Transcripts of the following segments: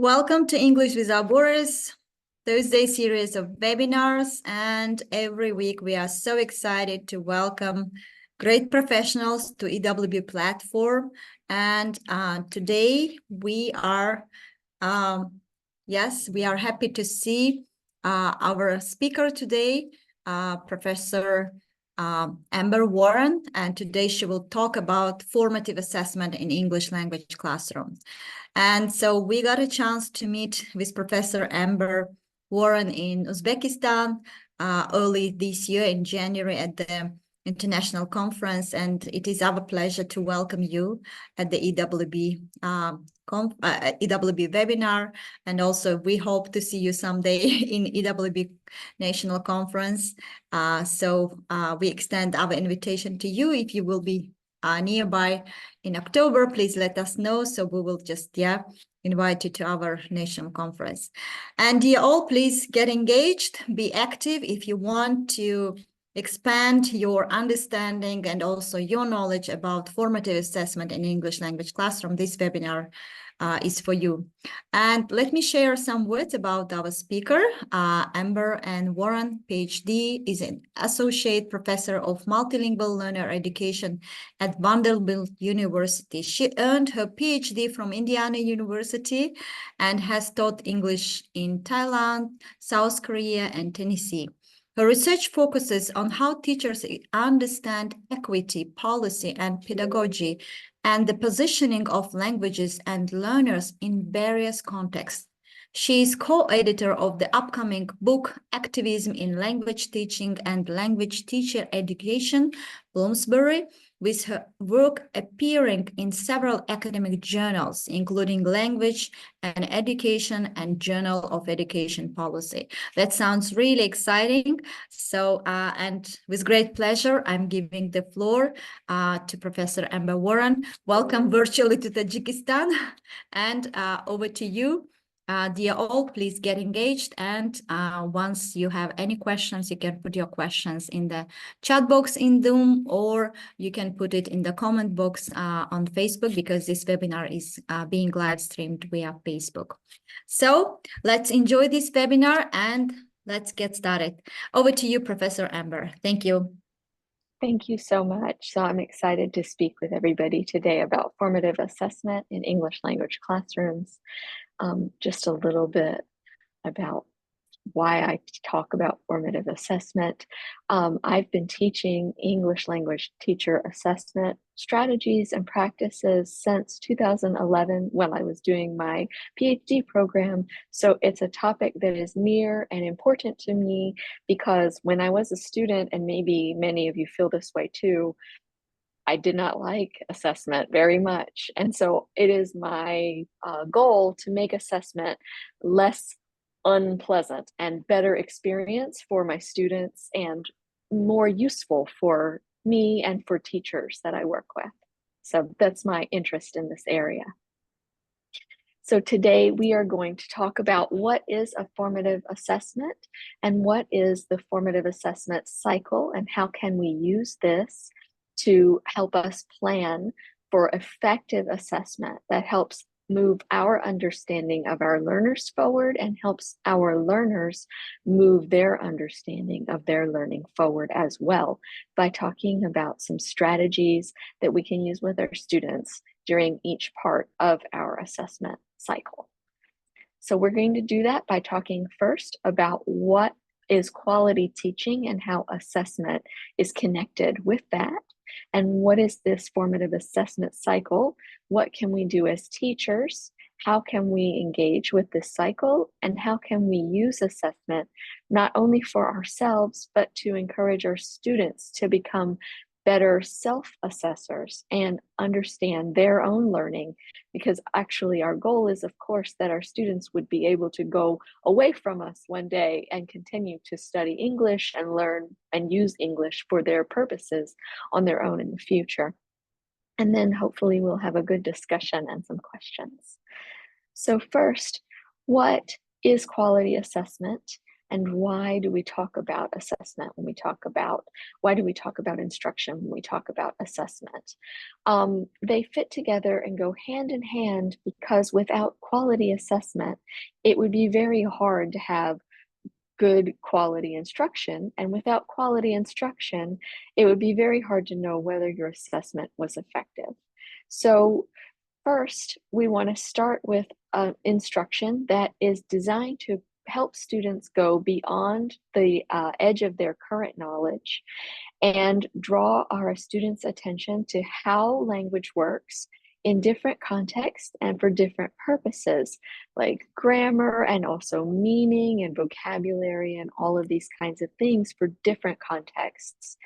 Welcome to English with our Boris, Thursday series of webinars. And every week we are so excited to welcome great professionals to EWB platform. And today we are, we are happy to see our speaker today, Professor Amber Warren, and today she will talk about formative assessment in English language classrooms. And so we got a chance to meet with Professor Amber Warren in Uzbekistan early this year in January at the international conference, and it is our pleasure to welcome you at the EWB EWB webinar, and also we hope to see you someday in EWB National Conference. So we extend our invitation to you. If you will be nearby in October, please let us know. So we will just invite you to our national conference. And dear all, please get engaged, be active if you want to expand your understanding and also your knowledge about formative assessment in English language classroom. This webinar is for you. And let me share some words about our speaker. Amber Ann Warren, PhD, is an Associate Professor of Multilingual Learner Education at Vanderbilt University. She earned her PhD from Indiana University and has taught English in Thailand, South Korea, and Tennessee. Her research focuses on how teachers understand equity, policy, and pedagogy, and the positioning of languages and learners in various contexts. She is co-editor of the upcoming book, Activism in Language Teaching and Language Teacher Education, Bloomsbury, with her work appearing in several academic journals, including Language and Education and Journal of Education Policy. That sounds really exciting. So, and with great pleasure, I'm giving the floor to Professor Amber Warren. Welcome virtually to Tajikistan, and over to you. Dear all, please get engaged, and once you have any questions, you can put your questions in the chat box in Zoom, or you can put it in the comment box on Facebook, because this webinar is being live streamed via Facebook. So let's enjoy this webinar and let's get started. Over to you, Professor Amber. Thank you. Thank you so much. So I'm excited to speak with everybody today about formative assessment in English language classrooms. Just a little bit about why I talk about formative assessment. I've been teaching English language teacher assessment strategies and practices since 2011 when I was doing my PhD program. So it's a topic that is near and important to me, because when I was a student, and maybe many of you feel this way too, I did not like assessment very much. And so it is my goal to make assessment less unpleasant and better experience for my students and more useful for me and for teachers that I work with. So that's my interest in this area. So today we are going to talk about what is a formative assessment and what is the formative assessment cycle, and how can we use this to help us plan for effective assessment that helps move our understanding of our learners forward and helps our learners move their understanding of their learning forward as well, by talking about some strategies that we can use with our students during each part of our assessment cycle. So we're going to do that by talking first about what is quality teaching and how assessment is connected with that. And what is this formative assessment cycle? What can we do as teachers? How can we engage with this cycle? And how can we use assessment not only for ourselves, but to encourage our students to become better self-assessors and understand their own learning? Because actually our goal is, of course, that our students would be able to go away from us one day and continue to study English and learn and use English for their purposes on their own in the future. And then hopefully we'll have a good discussion and some questions. So first, what is quality assessment? And why do we talk about assessment when we talk about, why do we talk about instruction when we talk about assessment? They fit together and go hand in hand because without quality assessment, it would be very hard to have good quality instruction. And without quality instruction, it would be very hard to know whether your assessment was effective. So first, we want to start with instruction that is designed to help students go beyond the edge of their current knowledge and draw our students' attention to how language works in different contexts and for different purposes, like grammar and also meaning and vocabulary and all of these kinds of things for different contexts.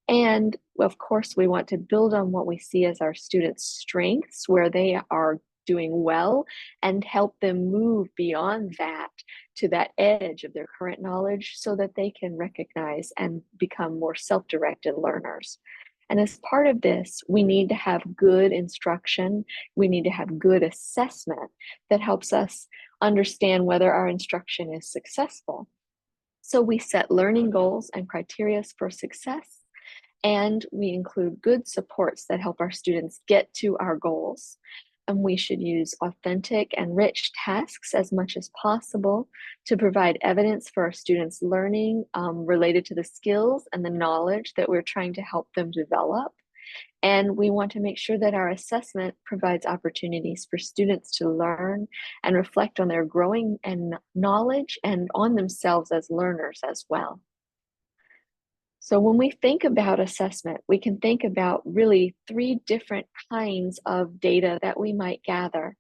And of course, we want to build on what we see as our students' strengths, where they are doing well, and help them move beyond that to that edge of their current knowledge so that they can recognize and become more self-directed learners. And as part of this, we need to have good instruction. We need to have good assessment that helps us understand whether our instruction is successful. So we set learning goals and criteria for success, and we include good supports that help our students get to our goals. And we should use authentic and rich tasks as much as possible to provide evidence for our students' learning related to the skills and the knowledge that we're trying to help them develop. And we want to make sure that our assessment provides opportunities for students to learn and reflect on their growing and knowledge and on themselves as learners as well. So when we think about assessment, we can think about really 3 different kinds of data that we might gather.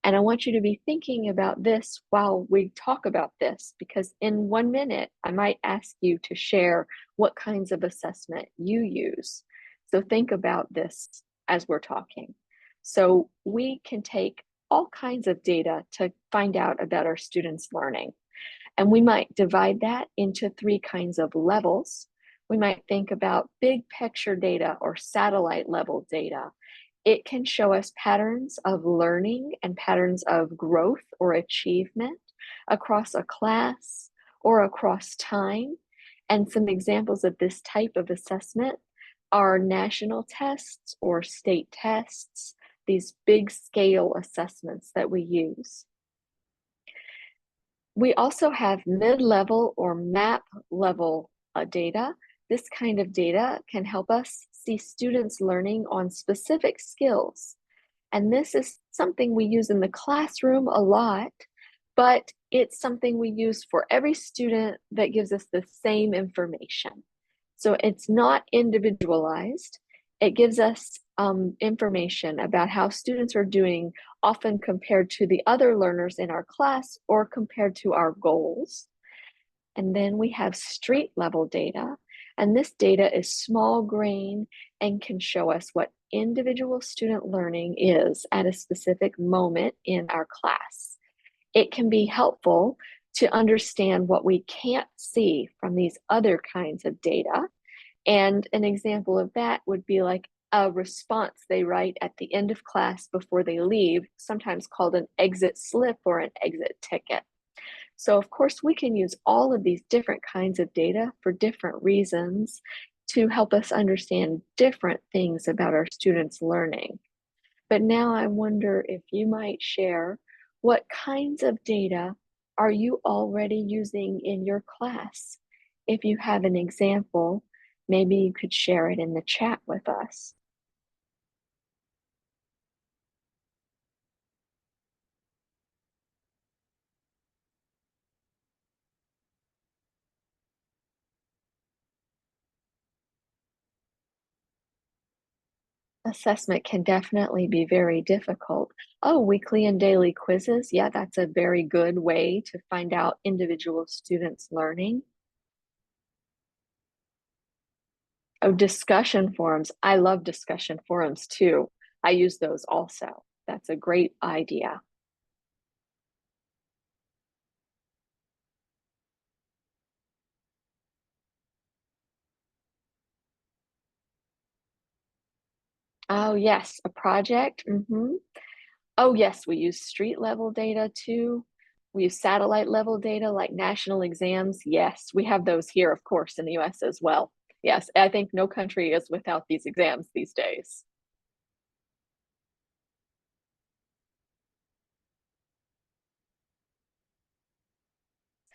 And I want you to be thinking about this while we talk about this, because in 1 minute, I might ask you to share what kinds of assessment you use. So think about this as we're talking. So we can take all kinds of data to find out about our students' learning. And we might divide that into 3 kinds of levels. We might think about big picture data or satellite level data. It can show us patterns of learning and patterns of growth or achievement across a class or across time. And some examples of this type of assessment are national tests or state tests, these big scale assessments that we use. We also have mid-level or map level data. This kind of data can help us see students learning on specific skills. And this is something we use in the classroom a lot, but it's something we use for every student that gives us the same information. So it's not individualized. It gives us information about how students are doing, often compared to the other learners in our class or compared to our goals. And then we have street level data. And this data is small grain and can show us what individual student learning is at a specific moment in our class. It can be helpful to understand what we can't see from these other kinds of data. And an example of that would be like a response they write at the end of class before they leave, sometimes called an exit slip or an exit ticket. So of course, we can use all of these different kinds of data for different reasons to help us understand different things about our students' learning. But now I wonder if you might share what kinds of data are you already using in your class? If you have an example, maybe you could share it in the chat with us. Assessment can definitely be very difficult. Oh, weekly and daily quizzes. Yeah, that's a very good way to find out individual students' learning. Oh, discussion forums. I love discussion forums too. I use those also. That's a great idea. Oh, yes, a project. Oh, yes, we use street level data too. We use satellite level data like national exams. Yes, we have those here, of course, in the US as well. Yes, I think no country is without these exams these days.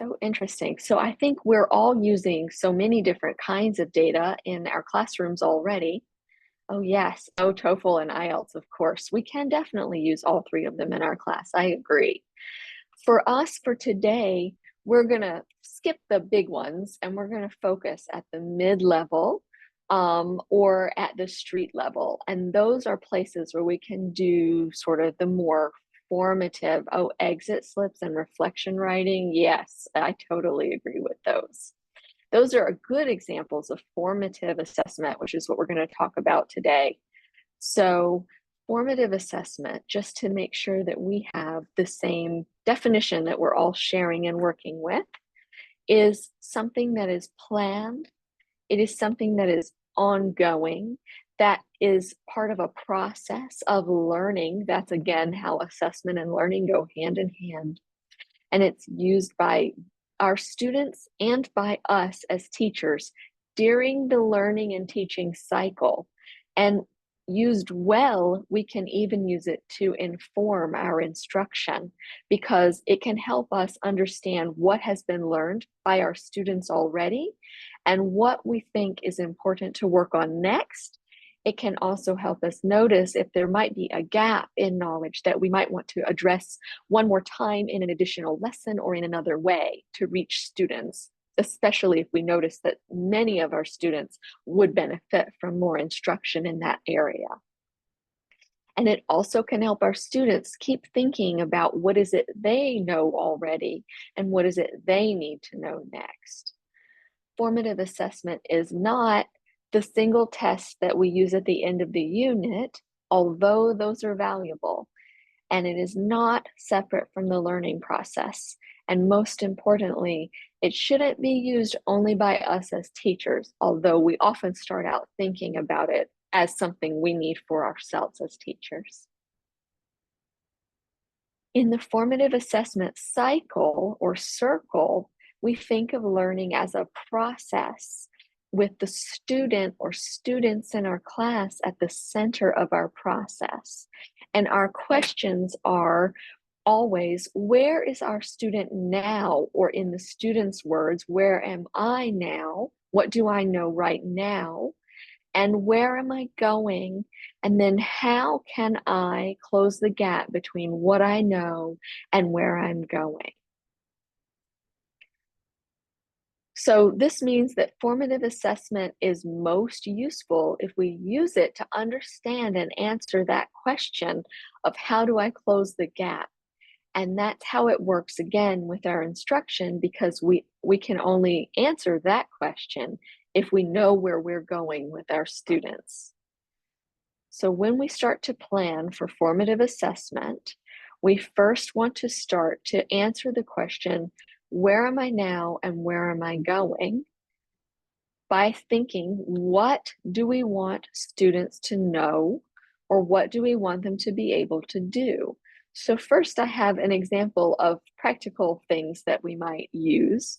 So interesting. So I think we're all using so many different kinds of data in our classrooms already. Oh, yes. Oh, TOEFL and IELTS, of course. We can definitely use all three of them in our class. I agree. For us, for today, we're going to skip the big ones and we're going to focus at the mid-level or at the street level. And those are places where we can do sort of the more formative, exit slips and reflection writing. Yes, I totally agree with those. Those are good examples of formative assessment, which is what we're going to talk about today. So formative assessment, just to make sure that we have the same definition that we're all sharing and working with, is something that is planned. It is something that is ongoing, that is part of a process of learning. That's again how assessment and learning go hand in hand. And it's used by our students and by us as teachers during the learning and teaching cycle. And used well, we can even use it to inform our instruction because it can help us understand what has been learned by our students already and what we think is important to work on next. It can also help us notice if there might be a gap in knowledge that we might want to address one more time in an additional lesson or in another way to reach students, especially if we notice that many of our students would benefit from more instruction in that area. And it also can help our students keep thinking about what is it they know already and what is it they need to know next. Formative assessment is not the single test that we use at the end of the unit, although those are valuable. And it is not separate from the learning process. And most importantly, it shouldn't be used only by us as teachers, although we often start out thinking about it as something we need for ourselves as teachers. In the formative assessment cycle or circle, we think of learning as a process with the student or students in our class at the center of our process. And our questions are always, where is our student now? Or in the student's words, where am I now? What do I know right now? And where am I going? And then how can I close the gap between what I know and where I'm going? So this means that formative assessment is most useful if we use it to understand and answer that question of how do I close the gap? And that's how it works again with our instruction, because we can only answer that question if we know where we're going with our students. So when we start to plan for formative assessment, we first want to start to answer the question, where am I now and where am I going? By thinking, what do we want students to know, or what do we want them to be able to do? So first I have an example of practical things that we might use.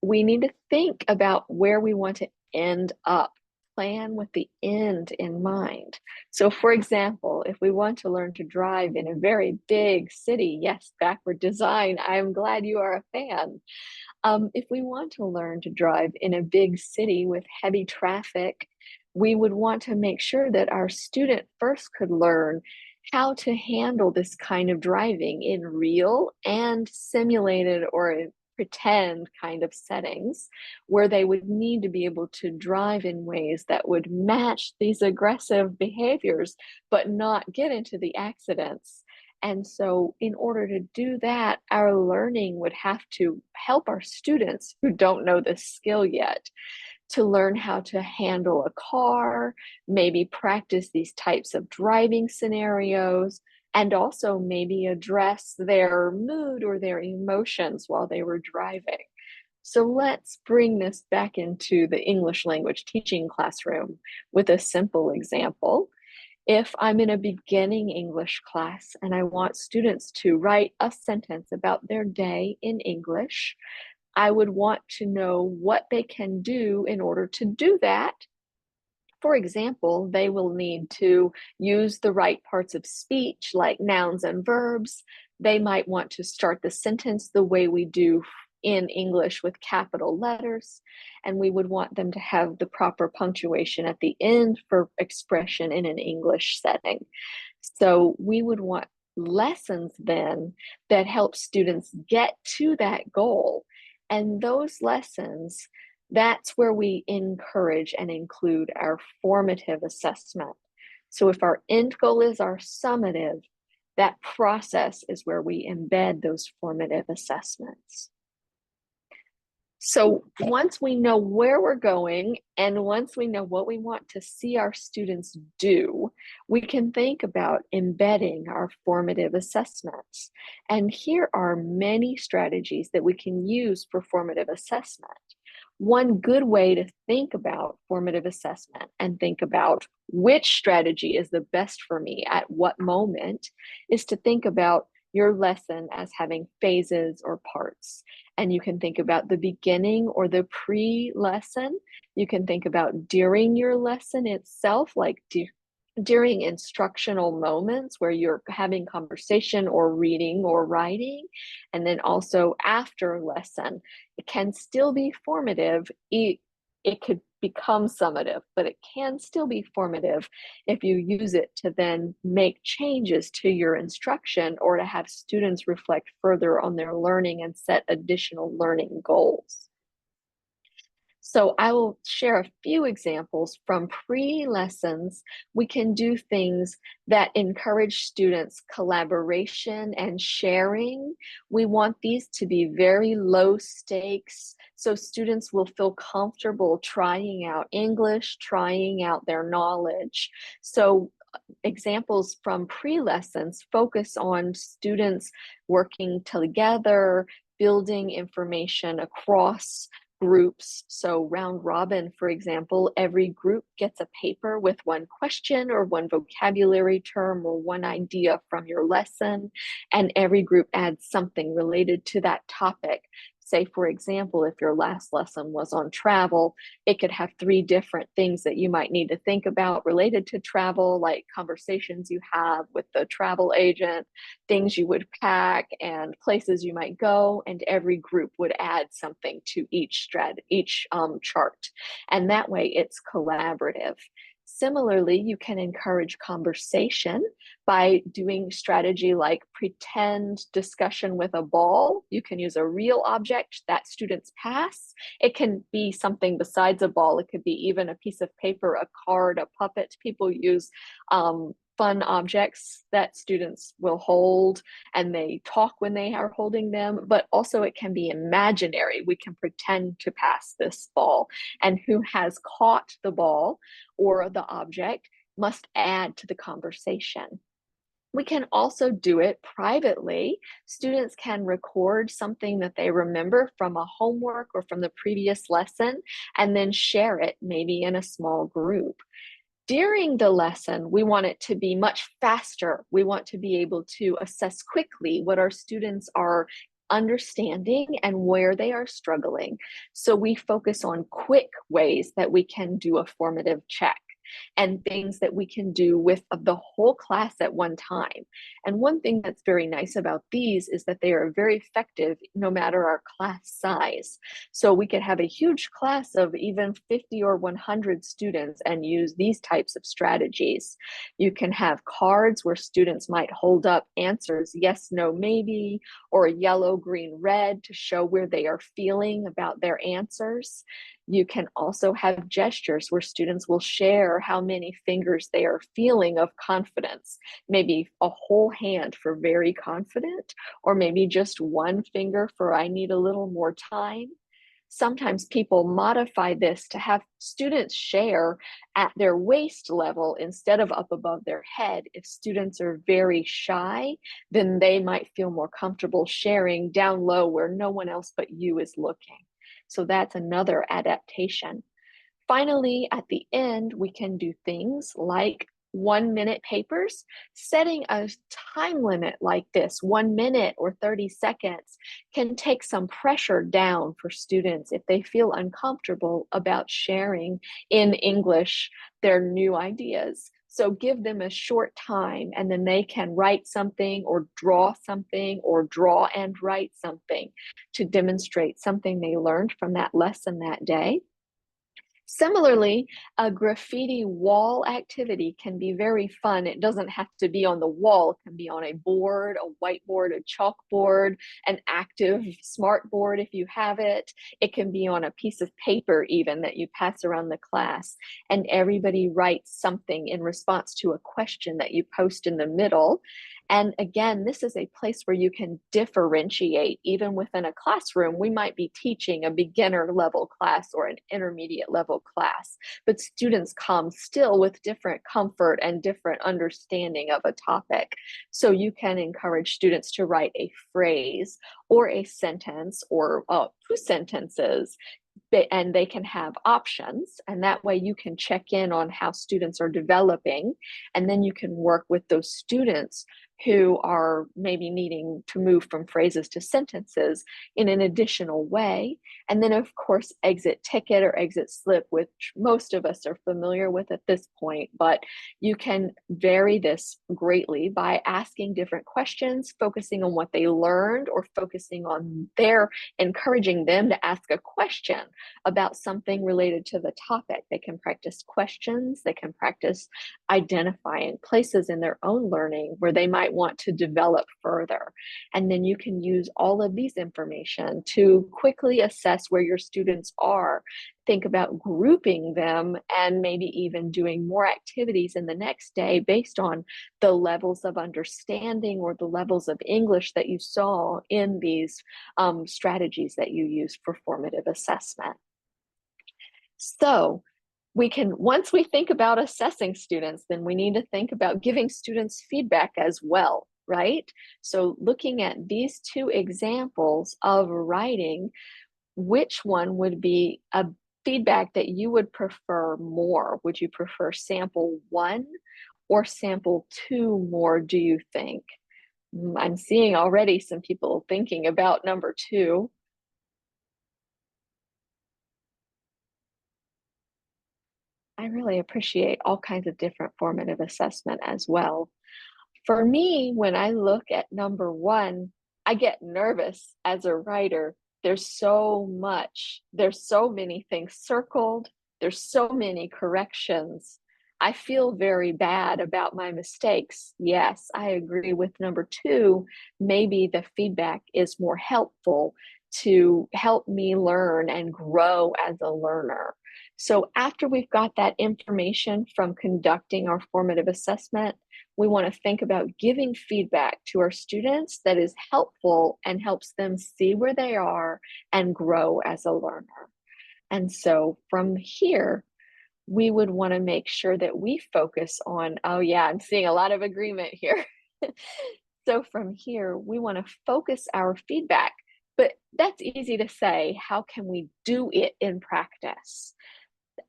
We need to think about where we want to end up. Plan with the end in mind. So for example, if we want to learn to drive in a very big city, yes, backward design, I'm glad you are a fan. If we want to learn to drive in a big city with heavy traffic, we would want to make sure that our student first could learn how to handle this kind of driving in real and simulated or pretend kind of settings where they would need to be able to drive in ways that would match these aggressive behaviors but not get into the accidents. And so in order to do that, our learning would have to help our students who don't know this skill yet to learn how to handle a car, maybe practice these types of driving scenarios, and also maybe address their mood or their emotions while they were driving. So let's bring this back into the English language teaching classroom with a simple example. If I'm in a beginning English class and I want students to write a sentence about their day in English, I would want to know what they can do in order to do that. For example, they will need to use the right parts of speech like nouns and verbs. They might want to start the sentence the way we do in English with capital letters, and we would want them to have the proper punctuation at the end for expression in an English setting. So we would want lessons then that help students get to that goal. And those lessons, that's where we encourage and include our formative assessment. So if our end goal is our summative, that process is where we embed those formative assessments. So once we know where we're going and once we know what we want to see our students do, we can think about embedding our formative assessments. And here are many strategies that we can use for formative assessment. One good way to think about formative assessment and think about which strategy is the best for me at what moment is to think about your lesson as having phases or parts. And you can think about the beginning or the pre-lesson. You can think about during your lesson itself, like during instructional moments where you're having conversation or reading or writing, and then also after lesson. It can still be formative. It could become summative, but it can still be formative if you use it to then make changes to your instruction or to have students reflect further on their learning and set additional learning goals. So I will share a few examples from pre-lessons. We can do things that encourage students' collaboration and sharing. We want these to be very low stakes, so students will feel comfortable trying out English, trying out their knowledge. So examples from pre-lessons focus on students working together, building information across groups. So round robin, for example, every group gets a paper with one question or one vocabulary term or one idea from your lesson, and every group adds something related to that topic. Say, for example, if your last lesson was on travel, it could have 3 different things that you might need to think about related to travel, like conversations you have with the travel agent, things you would pack, and places you might go. And every group would add something to each chart. And that way it's collaborative. Similarly, you can encourage conversation by doing strategy like pretend discussion with a ball. You can use a real object that students pass. It can be something besides a ball. It could be even a piece of paper, a card, a puppet. People use fun objects that students will hold and they talk when they are holding them, but also it can be imaginary. We can pretend to pass this ball, and who has caught the ball or the object must add to the conversation. We can also do it privately. Students can record something that they remember from a homework or from the previous lesson and then share it maybe in a small group. During the lesson, we want it to be much faster. We want to be able to assess quickly what our students are understanding and where they are struggling. So we focus on quick ways that we can do a formative check and things that we can do with the whole class at one time. And one thing that's very nice about these is that they are very effective no matter our class size. So we could have a huge class of even 50 or 100 students and use these types of strategies. You can have cards where students might hold up answers, yes, no, maybe, or yellow, green, red to show where they are feeling about their answers. You can also have gestures where students will share how many fingers they are feeling of confidence. Maybe a whole hand for very confident, or maybe just one finger for I need a little more time. Sometimes people modify this to have students share at their waist level instead of up above their head. If students are very shy, then they might feel more comfortable sharing down low where no one else but you is looking. So that's another adaptation. Finally, at the end, we can do things like 1-minute papers, setting a time limit like this, 1 minute or 30 seconds, can take some pressure down for students if they feel uncomfortable about sharing in English their new ideas. So give them a short time, and then they can write something or draw and write something to demonstrate something they learned from that lesson that day. Similarly, a graffiti wall activity can be very fun. It doesn't have to be on the wall. It can be on a board, a whiteboard, a chalkboard, an active smart board if you have it. It can be on a piece of paper even that you pass around the class, and everybody writes something in response to a question that you post in the middle. And again, this is a place where you can differentiate. Even within a classroom, we might be teaching a beginner level class or an intermediate level class, but students come still with different comfort and different understanding of a topic. So you can encourage students to write a phrase or a sentence or 2 sentences, and they can have options, and that way you can check in on how students are developing, and then you can work with those students who are maybe needing to move from phrases to sentences in an additional way. And then of course, exit ticket or exit slip, which most of us are familiar with at this point, but you can vary this greatly by asking different questions, focusing on what they learned, or focusing on encouraging them to ask a question about something related to the topic. They can practice questions, they can practice identifying places in their own learning where they might want to develop further. And then you can use all of these information to quickly assess where your students are. Think about grouping them and maybe even doing more activities in the next day based on the levels of understanding or the levels of English that you saw in these strategies that you use for formative assessment. So once we think about assessing students, then we need to think about giving students feedback as well, right? So looking at these 2 examples of writing, which one would be a feedback that you would prefer more? Would you prefer sample 1 or sample 2 more, do you think? I'm seeing already some people thinking about number 2. I really appreciate all kinds of different formative assessment as well. For me, when I look at number 1, I get nervous as a writer. There's so many things circled, there's so many corrections. I feel very bad about my mistakes. Yes, I agree with number 2. Maybe the feedback is more helpful to help me learn and grow as a learner. So after we've got that information from conducting our formative assessment, we want to think about giving feedback to our students that is helpful and helps them see where they are and grow as a learner. And so from here, we would want to make sure that we focus on, oh yeah, I'm seeing a lot of agreement here. So from here, we want to focus our feedback, but that's easy to say. How can we do it in practice?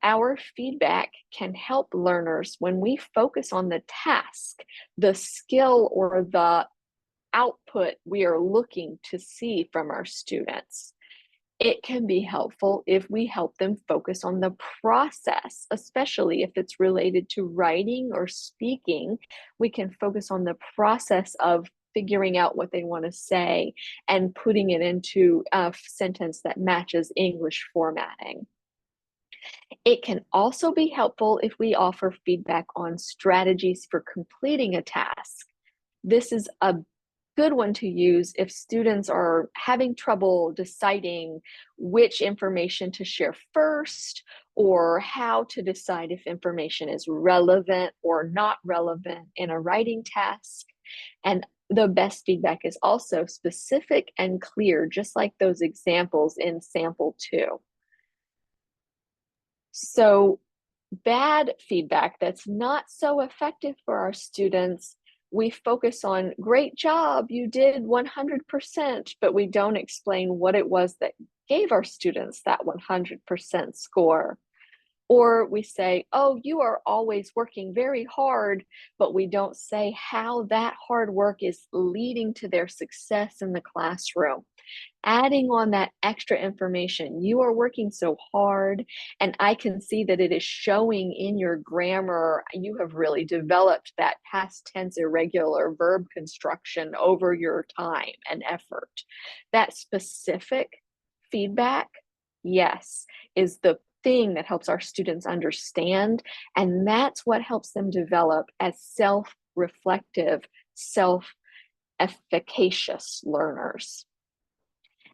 Our feedback can help learners when we focus on the task, the skill, or the output we are looking to see from our students. It can be helpful if we help them focus on the process, especially if it's related to writing or speaking. We can focus on the process of figuring out what they want to say and putting it into a sentence that matches English formatting. It can also be helpful if we offer feedback on strategies for completing a task. This is a good one to use if students are having trouble deciding which information to share first, or how to decide if information is relevant or not relevant in a writing task. And the best feedback is also specific and clear, just like those examples in sample 2. So bad feedback that's not so effective for our students, we focus on, great job, you did 100%, but we don't explain what it was that gave our students that 100% score. Or we say, oh, you are always working very hard, but we don't say how that hard work is leading to their success in the classroom. Adding on that extra information. You are working so hard, and I can see that it is showing in your grammar. You have really developed that past tense irregular verb construction over your time and effort. That specific feedback, yes, is the thing that helps our students understand, and that's what helps them develop as self-reflective, self-efficacious learners.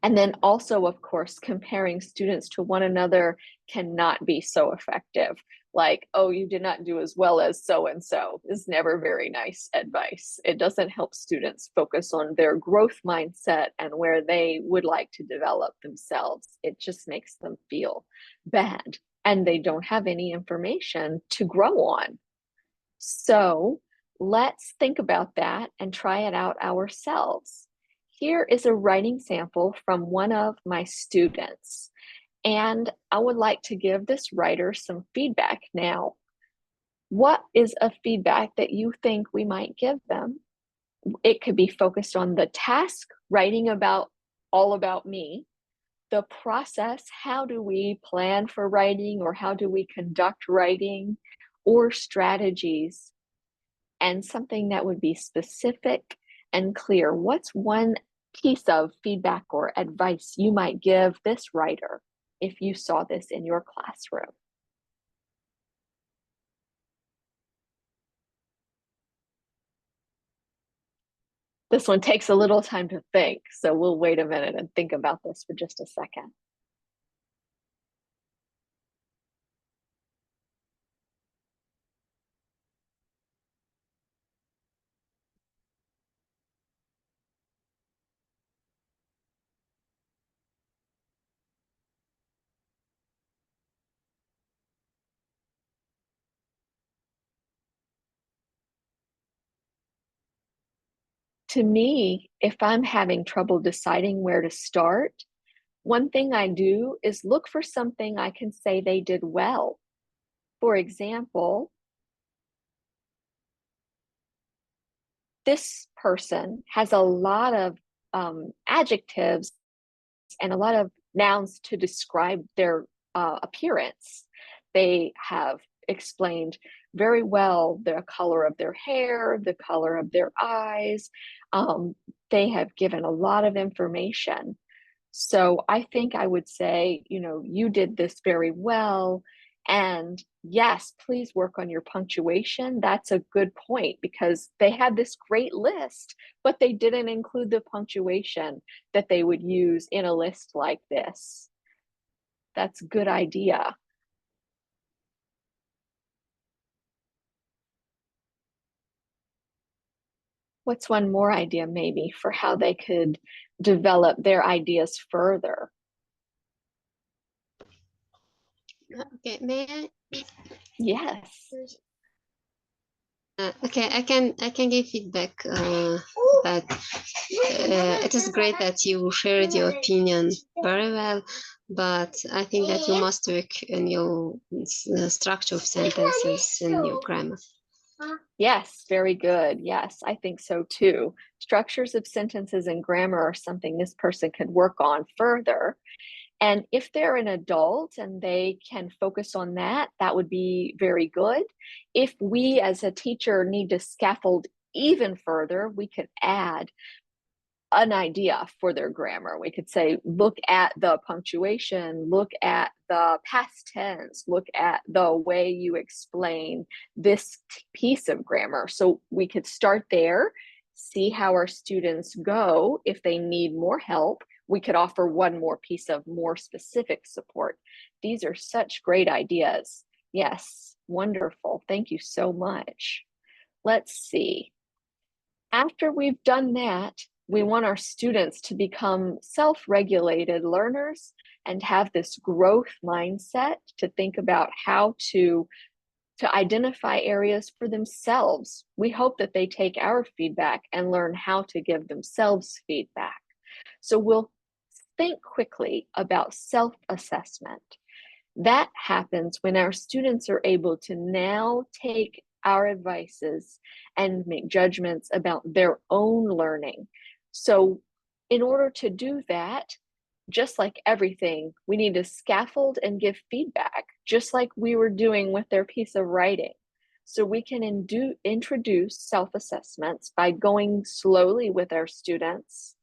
And then also, of course, comparing students to one another cannot be so effective. Like, oh, you did not do as well as so-and-so is never very nice advice. It doesn't help students focus on their growth mindset and where they would like to develop themselves. It just makes them feel bad, and they don't have any information to grow on. So let's think about that and try it out ourselves. Here is a writing sample from one of my students, and I would like to give this writer some feedback now. What is a feedback that you think we might give them? It could be focused on the task, writing about all about me, the process, how do we plan for writing or how do we conduct writing, or strategies, and something that would be specific and clear. What's one piece of feedback or advice you might give this writer if you saw this in your classroom? This one takes a little time to think, so we'll wait a minute and think about this for just a second. To me, if I'm having trouble deciding where to start, one thing I do is look for something I can say they did well. For example, this person has a lot of adjectives and a lot of nouns to describe their appearance. They have explained very well the color of their hair, the color of their eyes. They have given a lot of information. So I think I would say, you did this very well. And yes, please work on your punctuation. That's a good point because they had this great list, but they didn't include the punctuation that they would use in a list like this. That's a good idea. What's one more idea maybe for how they could develop their ideas further? Okay, may I? Yes. Okay, I can give feedback that it is great that you shared your opinion very well, but I think that you must work in your structure of sentences and your grammar. Yes, very good. Yes, I think so too. Structures of sentences and grammar are something this person could work on further. And if they're an adult and they can focus on that, that would be very good. If we as a teacher need to scaffold even further, we could add an idea for their grammar. We could say, look at the punctuation, look at the past tense, look at the way you explain this piece of grammar. So we could start there, see how our students go. If they need more help, we could offer one more piece of more specific support. These are such great ideas. Yes, wonderful. Thank you so much. Let's see. After we've done that, we want our students to become self-regulated learners and have this growth mindset to think about how to identify areas for themselves. We hope that they take our feedback and learn how to give themselves feedback. So we'll think quickly about self-assessment. That happens when our students are able to now take our advices and make judgments about their own learning. So in order to do that, just like everything, we need to scaffold and give feedback, just like we were doing with their piece of writing. So we can introduce self-assessments by going slowly with our students,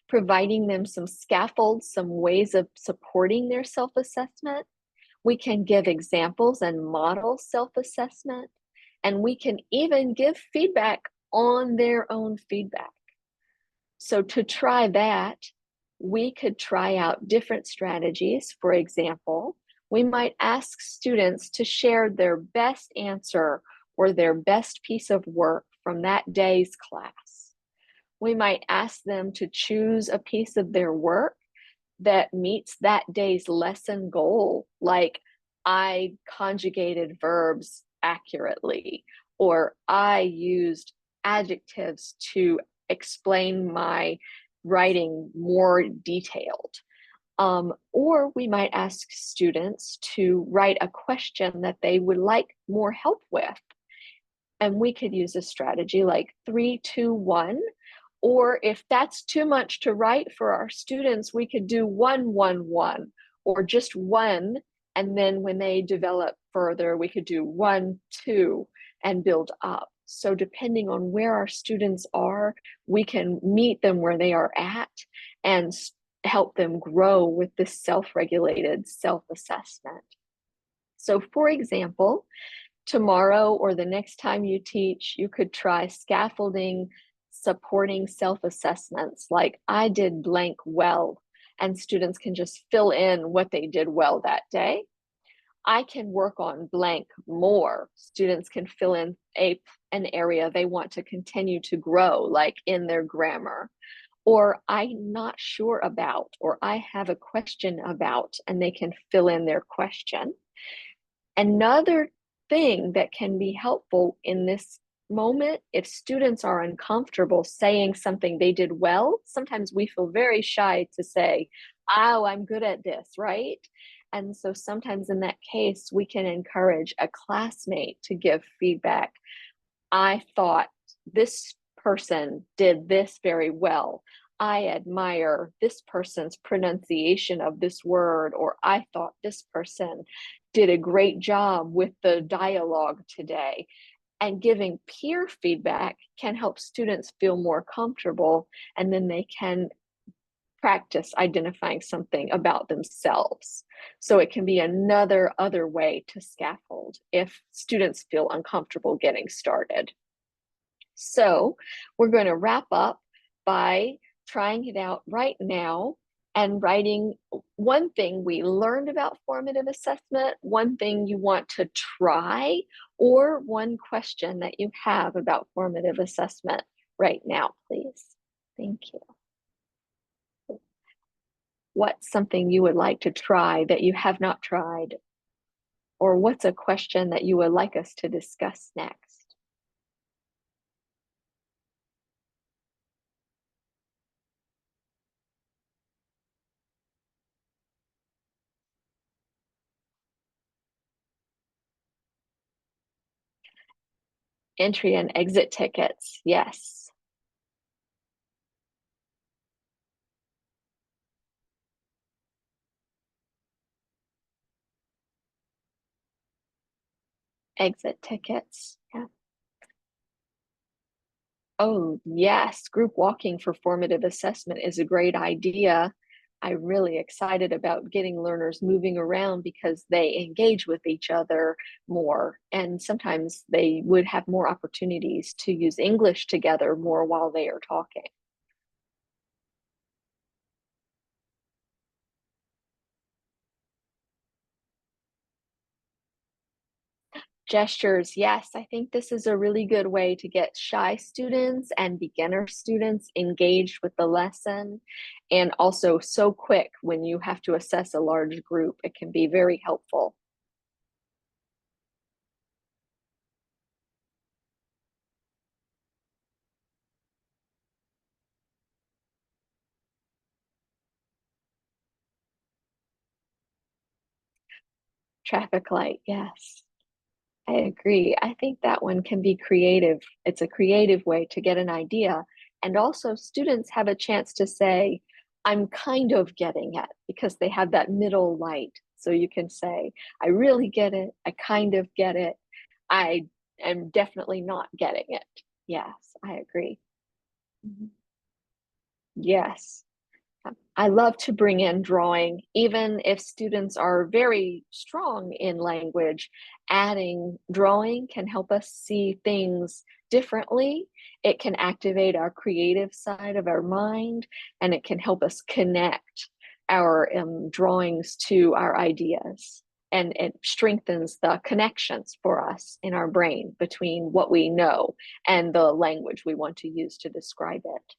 providing them some scaffolds, some ways of supporting their self-assessment. We can give examples and model self-assessment, and we can even give feedback on their own feedback. So to try that, we could try out different strategies. For example, we might ask students to share their best answer or their best piece of work from that day's class. We might ask them to choose a piece of their work that meets that day's lesson goal, like I conjugated verbs accurately, or I used adjectives to explain my writing more detailed. Or we might ask students to write a question that they would like more help with. And we could use a strategy like 3, 2, 1. Or if that's too much to write for our students, we could do 1, 1, 1, or just 1. And then when they develop further, we could do 1, 2, and build up. So depending on where our students are, we can meet them where they are at and help them grow with this self-regulated self-assessment. So for example, tomorrow or the next time you teach, you could try scaffolding supporting self-assessments like I did blank well, and students can just fill in what they did well that day. I can work on blank more. Students can fill in an area they want to continue to grow, like in their grammar. Or I'm not sure about, or I have a question about, and they can fill in their question. Another thing that can be helpful in this moment, if students are uncomfortable saying something they did well, sometimes we feel very shy to say, oh, I'm good at this, right? And so sometimes in that case, we can encourage a classmate to give feedback. I thought this person did this very well. I admire this person's pronunciation of this word, or I thought this person did a great job with the dialogue today. And giving peer feedback can help students feel more comfortable, and then they can practice identifying something about themselves. So it can be another other way to scaffold if students feel uncomfortable getting started. So we're going to wrap up by trying it out right now and writing one thing we learned about formative assessment, one thing you want to try, or one question that you have about formative assessment right now, please. Thank you. What's something you would like to try that you have not tried? Or what's a question that you would like us to discuss next? Entry and exit tickets, yes. Exit tickets, yeah. Oh, yes, group walking for formative assessment is a great idea. I'm really excited about getting learners moving around because they engage with each other more, and sometimes they would have more opportunities to use English together more while they are talking. Gestures, yes, I think this is a really good way to get shy students and beginner students engaged with the lesson. And also so quick when you have to assess a large group, it can be very helpful. Traffic light, yes. I agree. I think that one can be creative. It's a creative way to get an idea. And also, students have a chance to say, I'm kind of getting it, because they have that middle light. So you can say, I really get it. I kind of get it. I am definitely not getting it. Yes, I agree. Mhm. Yes. I love to bring in drawing, even if students are very strong in language. Adding drawing can help us see things differently. It can activate our creative side of our mind, and it can help us connect our drawings to our ideas. And it strengthens the connections for us in our brain between what we know and the language we want to use to describe it.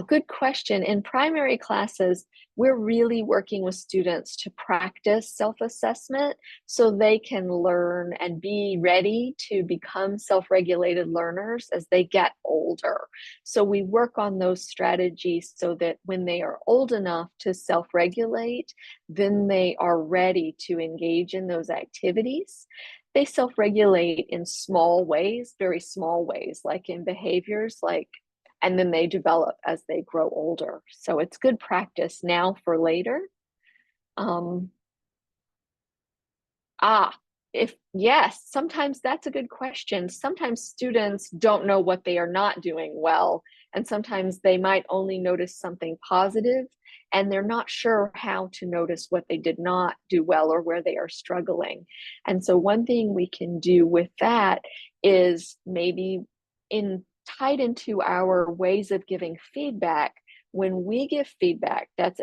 Good question. In primary classes, we're really working with students to practice self-assessment so they can learn and be ready to become self-regulated learners as they get older. So we work on those strategies so that when they are old enough to self-regulate, then they are ready to engage in those activities. They self-regulate in small ways, very small ways, like in behaviors, and then they develop as they grow older. So it's good practice now for later. Um, ah, if yes, sometimes that's a good question. Sometimes students don't know what they are not doing well, and sometimes they might only notice something positive, and they're not sure how to notice what they did not do well or where they are struggling. And so one thing we can do with that is maybe in tied into our ways of giving feedback. When we give feedback that's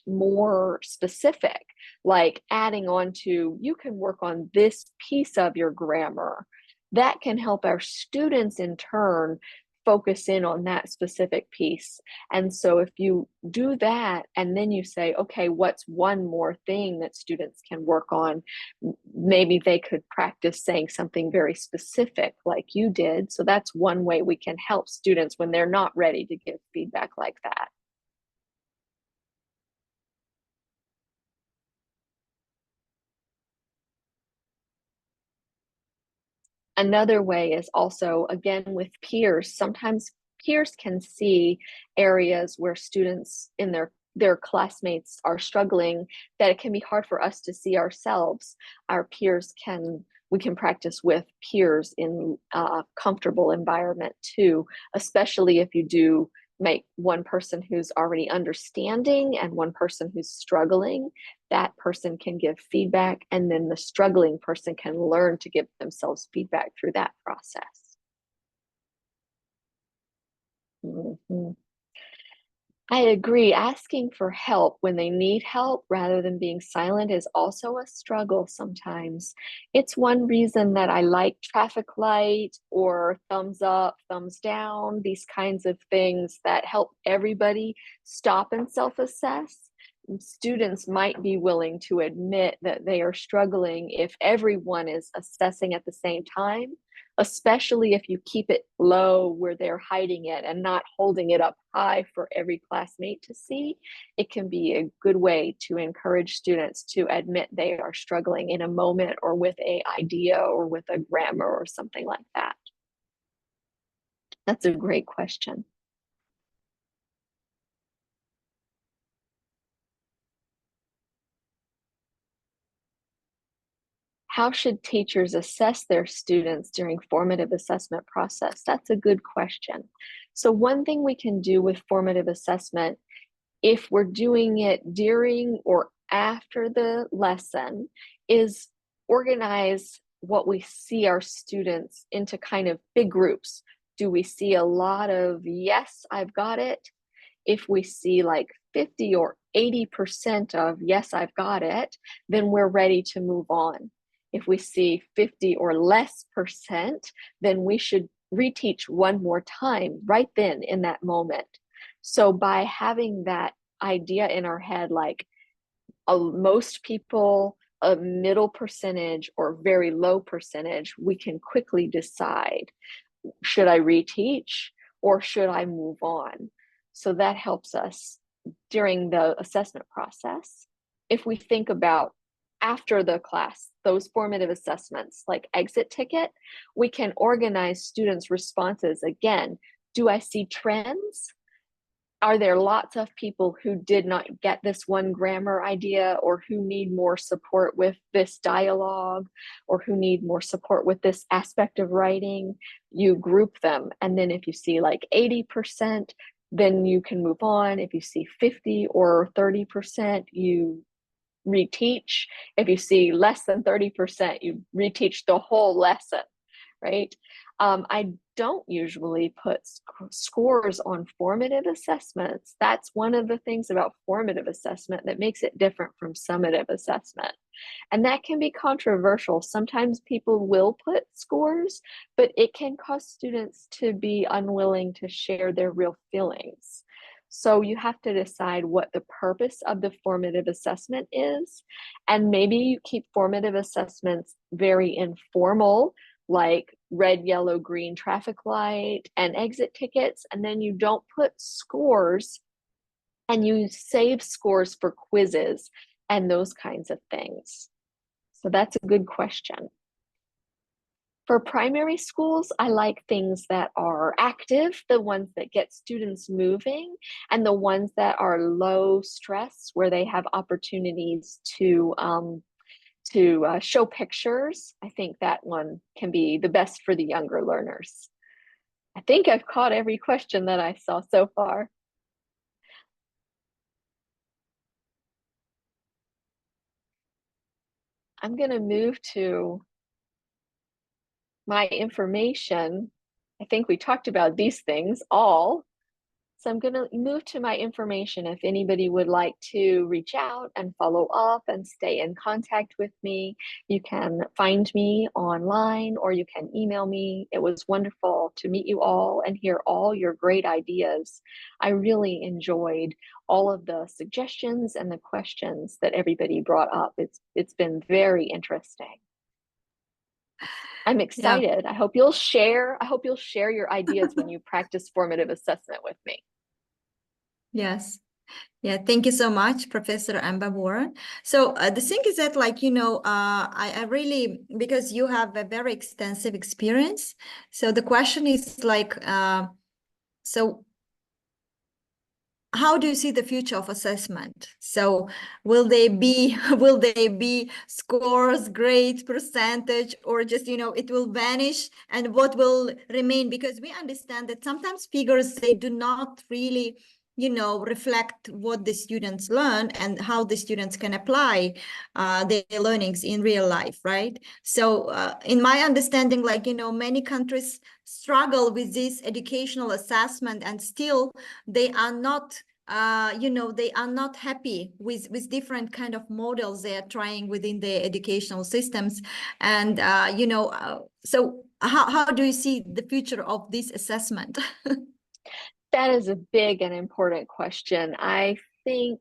more specific, like adding on to, you can work on this piece of your grammar, that can help our students in turn focus in on that specific piece. And so if you do that and then you say, okay, what's one more thing that students can work on? Maybe they could practice saying something very specific like you did. So that's one way we can help students when they're not ready to give feedback like that. Another way is also, again, with peers. Sometimes peers can see areas where students in their classmates are struggling that it can be hard for us to see ourselves. We can practice with peers in a comfortable environment too, especially if you do make one person who's already understanding and one person who's struggling. That person can give feedback, and then the struggling person can learn to give themselves feedback through that process. Mhm. I agree. Asking for help when they need help rather than being silent is also a struggle sometimes. It's one reason that I like traffic light or thumbs up, thumbs down, these kinds of things that help everybody stop and self-assess. Students might be willing to admit that they are struggling if everyone is assessing at the same time, especially if you keep it low where they're hiding it and not holding it up high for every classmate to see. It can be a good way to encourage students to admit they are struggling in a moment or with an idea or with a grammar or something like that. That's a great question. How should teachers assess their students during formative assessment process? That's a good question. So one thing we can do with formative assessment, if we're doing it during or after the lesson, is organize what we see our students into kind of big groups. Do we see a lot of, yes, I've got it? If we see like 50 or 80% of, yes, I've got it, then we're ready to move on. If we see 50 or less percent, then we should reteach one more time right then in that moment. So by having that idea in our head, like most people, a middle percentage or very low percentage, we can quickly decide, should I reteach or should I move on? So that helps us during the assessment process. If we think about after the class, those formative assessments like exit ticket, we can organize students' responses again. Do I see trends? Are there lots of people who did not get this one grammar idea, or who need more support with this dialogue, or who need more support with this aspect of writing? You group them. And then if you see like 80%, then you can move on. If you see 50 or 30%, you reteach. If you see less than 30%, you reteach the whole lesson, right? I don't usually put scores on formative assessments. That's one of the things about formative assessment that makes it different from summative assessment. And that can be controversial. Sometimes people will put scores, but it can cause students to be unwilling to share their real feelings. So you have to decide what the purpose of the formative assessment is. And maybe you keep formative assessments very informal, like red, yellow, green traffic light and exit tickets. And then you don't put scores, and you save scores for quizzes and those kinds of things. So that's a good question. For primary schools, I like things that are active, the ones that get students moving, and the ones that are low stress, where they have opportunities to show pictures. I think that one can be the best for the younger learners. I think I've caught every question that I saw so far. I'm going to move to my information. I think we talked about these things all. So I'm going to move to my information. If anybody would like to reach out and follow up and stay in contact with me, you can find me online or you can email me. It was wonderful to meet you all and hear all your great ideas. I really enjoyed all of the suggestions and the questions that everybody brought up. It's been very interesting. I'm excited. Yeah. I hope you'll share your ideas when you practice formative assessment with me. Yes. Yeah, thank you so much, Professor Amber Warren. So the thing is that, like, I really, because you have a very extensive experience. So the question is like, so how do you see the future of assessment? So will they be scores, grades, percentage, or just, it will vanish, and what will remain? Because we understand that sometimes figures, they do not really reflect what the students learn and how the students can apply their learnings in real life, right? So in my understanding, like, many countries struggle with this educational assessment, and still they are not they are not happy with different kind of models they are trying within their educational systems. And so how do you see the future of this assessment? That is a big and important question. I think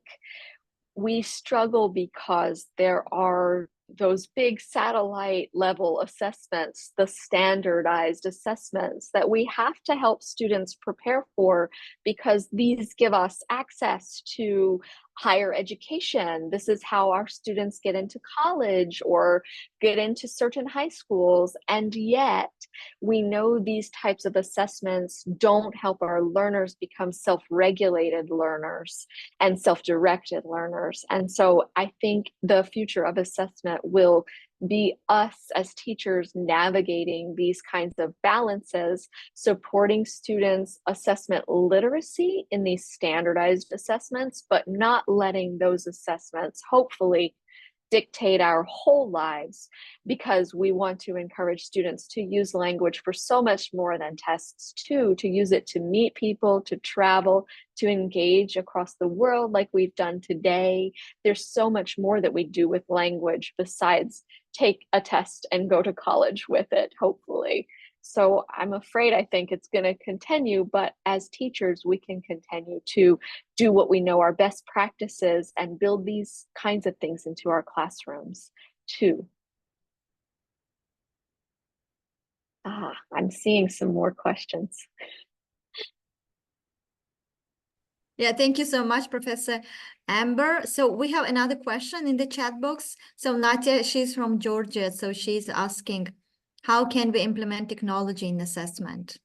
we struggle because there are those big satellite level assessments, the standardized assessments that we have to help students prepare for, because these give us access to higher education. This is how our students get into college or get into certain high schools. And yet we know these types of assessments don't help our learners become self-regulated learners and self-directed learners. And so I think the future of assessment will be us as teachers navigating these kinds of balances, supporting students' assessment literacy in these standardized assessments, but not letting those assessments hopefully dictate our whole lives, because we want to encourage students to use language for so much more than tests too, to use it to meet people, to travel, to engage across the world like we've done today. There's so much more that we do with language besides take a test and go to college with it, hopefully. So I'm afraid I think it's going to continue, but as teachers, we can continue to do what we know are best practices and build these kinds of things into our classrooms too. I'm seeing some more questions. Yeah, thank you so much, Professor Amber. So we have another question in the chat box. So Natia, she's from Georgia, so she's asking, how can we implement technology in assessment?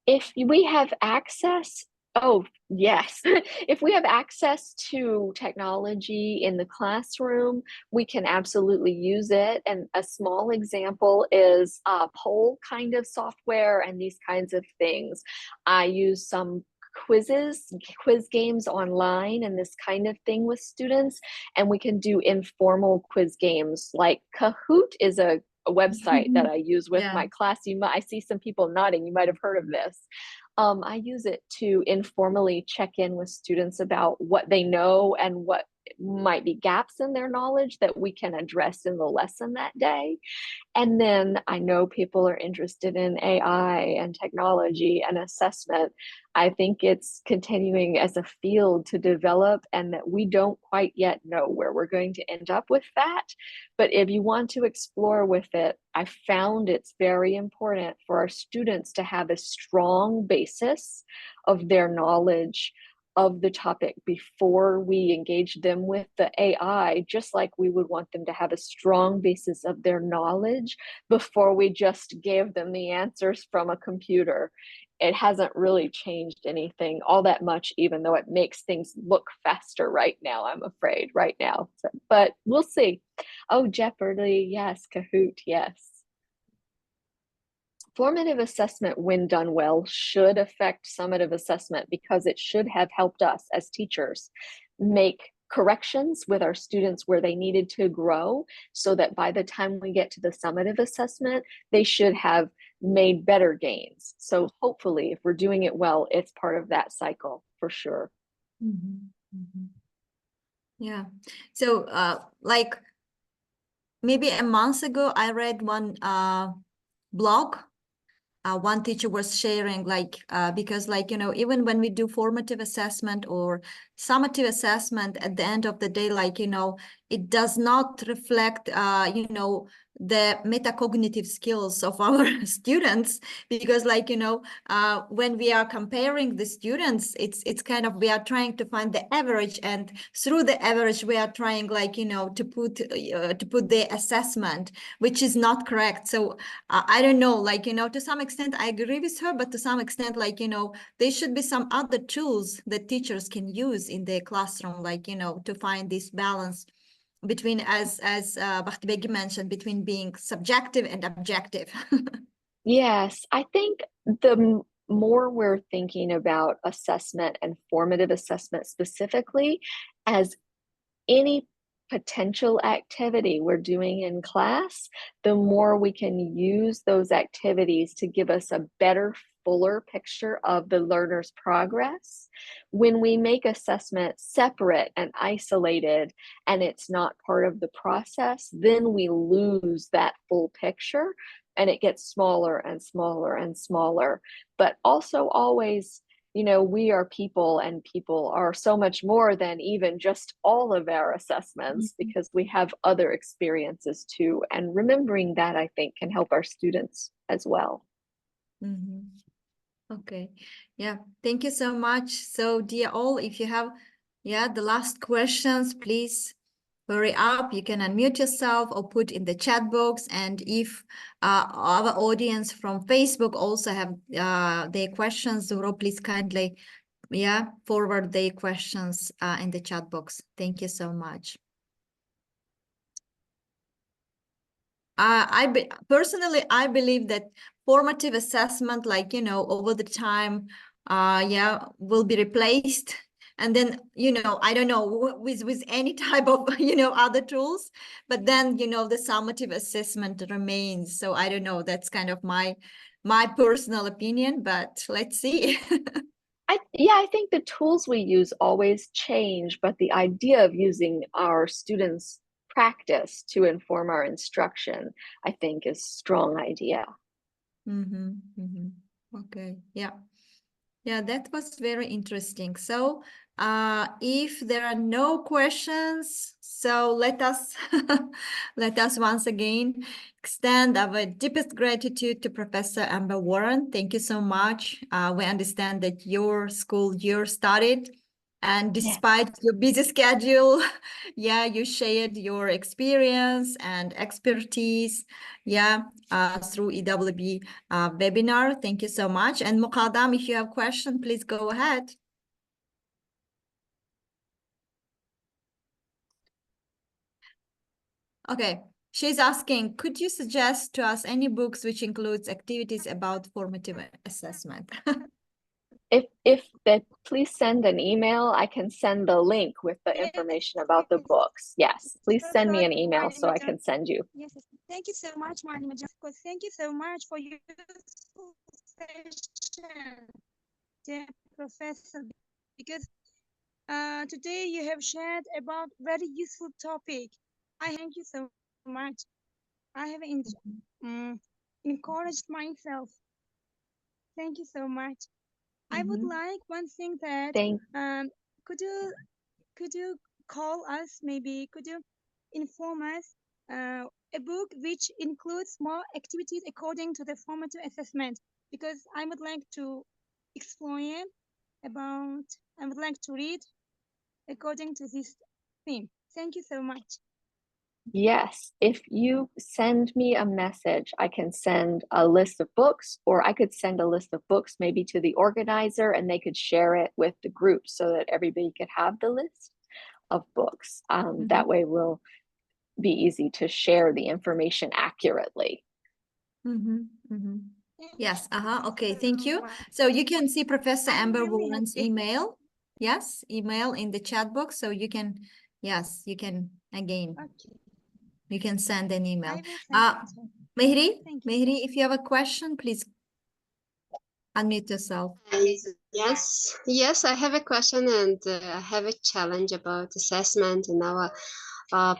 If we have access, oh, yes. If we have access to technology in the classroom, we can absolutely use it. And a small example is poll kind of software and these kinds of things. I use some quiz games online and this kind of thing with students. And we can do informal quiz games like Kahoot is a website that I use with my class. I see some people nodding. You might have heard of this. I use it to informally check in with students about what they know and what might be gaps in their knowledge that we can address in the lesson that day. And then I know people are interested in AI and technology and assessment. I think it's continuing as a field to develop, and that we don't quite yet know where we're going to end up with that. But if you want to explore with it, I found it's very important for our students to have a strong basis of their knowledge of the topic before we engage them with the AI, just like we would want them to have a strong basis of their knowledge before we just gave them the answers from a computer. It hasn't really changed anything all that much, even though it makes things look faster right now, I'm afraid, right now. So, but we'll see. Oh, Jeopardy, yes. Kahoot, yes. Formative assessment, when done well, should affect summative assessment because it should have helped us as teachers make corrections with our students where they needed to grow, so that by the time we get to the summative assessment, they should have made better gains. So hopefully, if we're doing it well, it's part of that cycle for sure. Yeah. So like maybe a month ago, I read one blog. One teacher was sharing because even when we do formative assessment or summative assessment, at the end of the day, it does not reflect the metacognitive skills of our students, because when we are comparing the students, it's kind of, we are trying to find the average, and through the average we are trying to put the assessment, which is not correct. So I don't know, to some extent I agree with her, but to some extent, there should be some other tools that teachers can use in their classroom, to find this balance between, as Bahtibegi mentioned, between being subjective and objective. Yes, I think the more we're thinking about assessment and formative assessment specifically as any potential activity we're doing in class, the more we can use those activities to give us a better, fuller picture of the learner's progress. When we make assessment separate and isolated and it's not part of the process, then we lose that full picture and it gets smaller and smaller and smaller. But also always, we are people, and people are so much more than even just all of our assessments, because we have other experiences too. And remembering that, I think, can help our students as well. Okay. Yeah. Thank you so much. So, dear all, if you have, the last questions, please hurry up. You can unmute yourself or put in the chat box. And if our audience from Facebook also have their questions, please kindly, forward their questions in the chat box. Thank you so much. Personally, I believe that formative assessment, over the time, will be replaced. And then, I don't know, with any type of, other tools, but then, the summative assessment remains. So I don't know, that's kind of my personal opinion, but let's see. I think the tools we use always change, but the idea of using our students' practice to inform our instruction, I think, is a strong idea. Okay, yeah. Yeah, that was very interesting. So, if there are no questions, so let us let us once again extend our deepest gratitude to Professor Amber Warren. Thank you so much. We understand that your school year started, and despite your busy schedule, yeah, you shared your experience and expertise, yeah, through EWB webinar. Thank you so much. And Muqaddam, if you have question, please go ahead. Okay, she's asking, could you suggest to us any books which includes activities about formative assessment? If they please send an email, I can send the link with the information about the books. Yes, please send me an email so I can send you. Yes, thank you so much, Marlima. Thank you so much for your session, dear Professor, because today you have shared about very useful topic. I thank you so much. I have encouraged myself. Thank you so much. I would like one thing that could you call us, maybe could you inform us a book which includes more activities according to the formative assessment, because I would like to explain about, I would like to read according to this theme. Thank you so much. Yes, if you send me a message, I can send a list of books, or I could send a list of books maybe to the organizer and they could share it with the group so that everybody could have the list of books. That way will be easy to share the information accurately. Yes, okay, thank you. So you can see Professor Amber Warren's email. Yes, email in the chat box. So you can, yes, you can again. You can send an email. Mehri, if you have a question, please unmute yourself. Yes, I have a question, and I have a challenge about assessment in our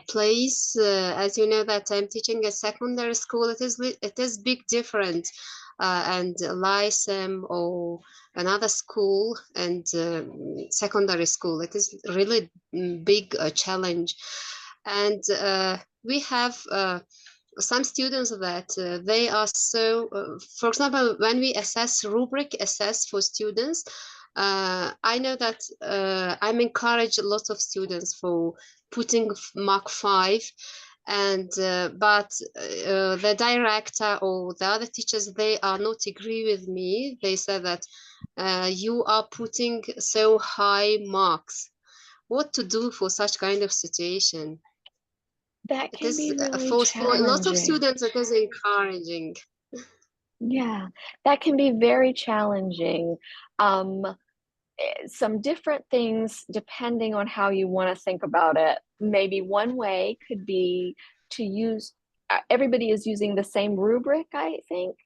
place. As you know that I'm teaching a secondary school, it is big different, and Lysem or another school and secondary school, it is really big challenge, and we have some students that they are so, for example, when we rubric assess for students, I know that I'm encourage lots of students for putting mark 5, and but the director or the other teachers, they are not agree with me. They said that you are putting so high marks. What to do for such kind of situation? That can be really for lots of challenging. students, it is encouraging. Yeah, that can be very challenging. Some different things depending on how you want to think about it. Maybe one way could be to use, everybody is using the same rubric, I think.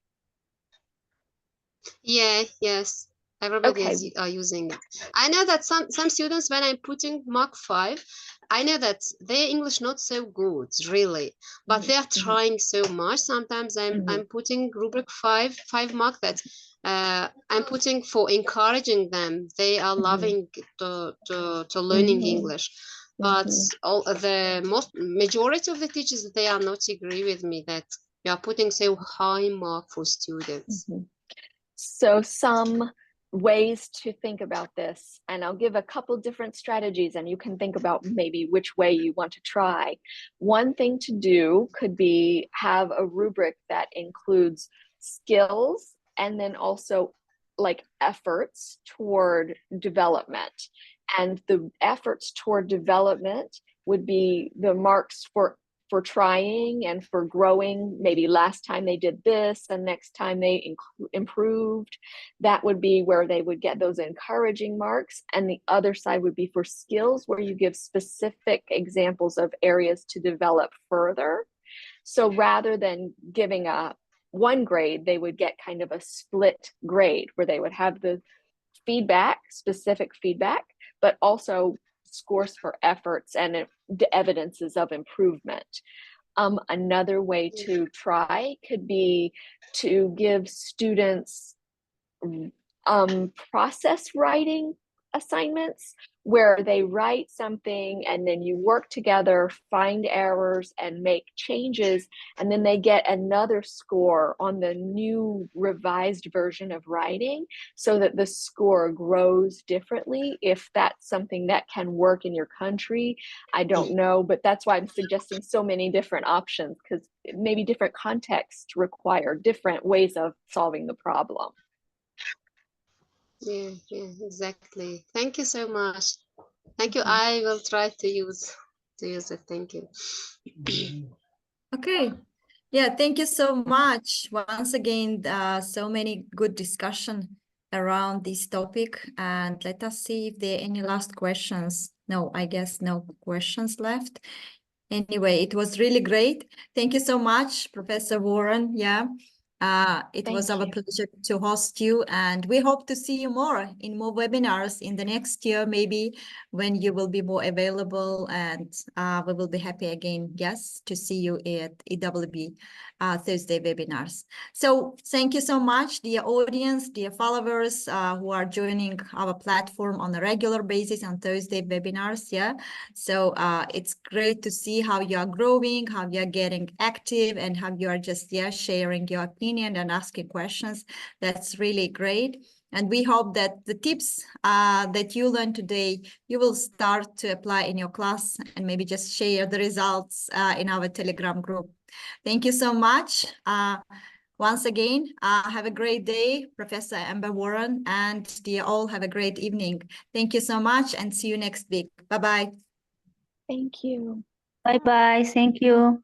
Yes, everybody are using it. I know that some students, when I'm putting mark 5, I know that their English not so good really, but they are trying so much. Sometimes I'm putting rubric 5 mark that I'm putting for encouraging them. They are loving to learning English, but the majority of the teachers, they are not agree with me that you are putting so high mark for students. So some ways to think about this, and I'll give a couple different strategies and you can think about maybe which way you want to try. One thing to do could be have a rubric that includes skills and then also like efforts toward development. And the efforts toward development would be the marks for trying and for growing. Maybe last time they did this and next time they improved. That would be where they would get those encouraging marks. And the other side would be for skills, where you give specific examples of areas to develop further. So rather than giving a 1 grade, they would get kind of a split grade where they would have the feedback, specific feedback, but also scores for efforts and the evidences of improvement. Another way to try could be to give students process writing assignments where they write something and then you work together, find errors and make changes, and then they get another score on the new revised version of writing so that the score grows differently. If that's something that can work in your country, I don't know, but that's why I'm suggesting so many different options, because maybe different contexts require different ways of solving the problem. Yeah, exactly. Thank you so much. Thank you. I will try to use it. Thank you. Okay. Yeah, thank you so much. Once again, so many good discussion around this topic. And let us see if there are any last questions. No, I guess no questions left. Anyway, it was really great. Thank you so much, Professor Warren. Yeah, it was our pleasure to host you, and we hope to see you more in more webinars in the next year, maybe when you will be more available, and we will be happy again, yes, to see you at EWB Thursday webinars. So thank you so much, dear audience, dear followers who are joining our platform on a regular basis on Thursday webinars. Yeah, so it's great to see how you are growing, how you are getting active, and how you are just sharing your opinion and asking questions. That's really great. And we hope that the tips that you learned today, you will start to apply in your class and maybe just share the results in our Telegram group. Thank you so much. Once again, have a great day, Professor Amber Warren, and dear all, have a great evening. Thank you so much and see you next week. Bye-bye. Thank you. Bye-bye. Thank you.